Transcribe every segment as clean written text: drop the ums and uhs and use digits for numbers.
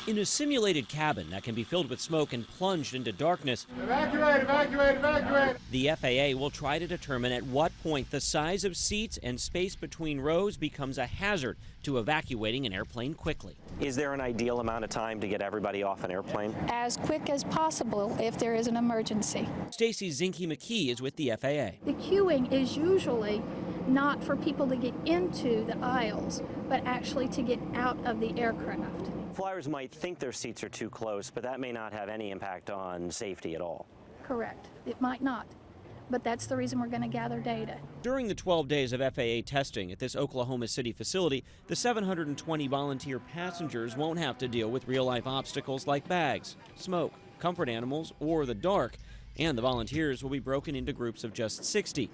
In a simulated cabin that can be filled with smoke and plunged into darkness, Evacuate, evacuate, evacuate! The FAA will try to determine at what point the size of seats and space between rows becomes a hazard to evacuating an airplane quickly. Is there an ideal amount of time to get everybody off an airplane? As quick as possible if there is an emergency. Stacey Zinke-McKee is with the FAA. The queuing is usually not for people to get into the aisles, but actually to get out of the aircraft. Flyers might think their seats are too close, but that may not have any impact on safety at all. Correct. It might not, but that's the reason we're going to gather data. During the 12 days of FAA testing at this Oklahoma City facility, the 720 volunteer passengers won't have to deal with real-life obstacles like bags, smoke, comfort animals, or the dark, and the volunteers will be broken into groups of just 60.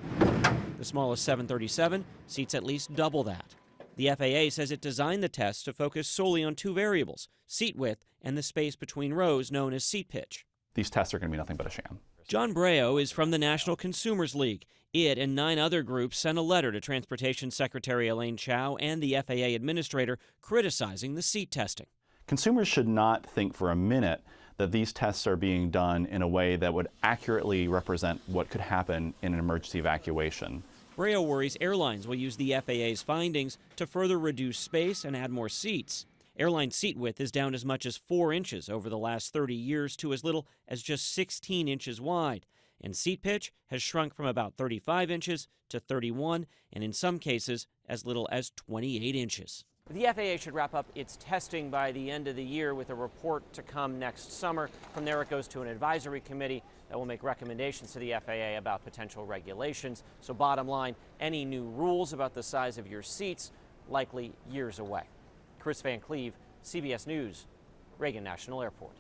The smallest 737 seats at least double that. The FAA says it designed the test to focus solely on two variables, seat width and the space between rows known as seat pitch. These tests are going to be nothing but a sham. John Breo is from the National Consumers League. It and 9 other groups sent a letter to Transportation Secretary Elaine Chao and the FAA administrator criticizing the seat testing. Consumers should not think for a minute that these tests are being done in a way that would accurately represent what could happen in an emergency evacuation. Breo worries airlines will use the FAA's findings to further reduce space and add more seats. Airline seat width is down as much as 4 inches over the last 30 years to as little as just 16 inches wide. And seat pitch has shrunk from about 35 inches to 31, and in some cases, as little as 28 inches. The FAA should wrap up its testing by the end of the year with a report to come next summer. From there, it goes to an advisory committee that will make recommendations to the FAA about potential regulations. So bottom line, any new rules about the size of your seats likely years away. Chris Van Cleve, CBS News, Reagan National Airport.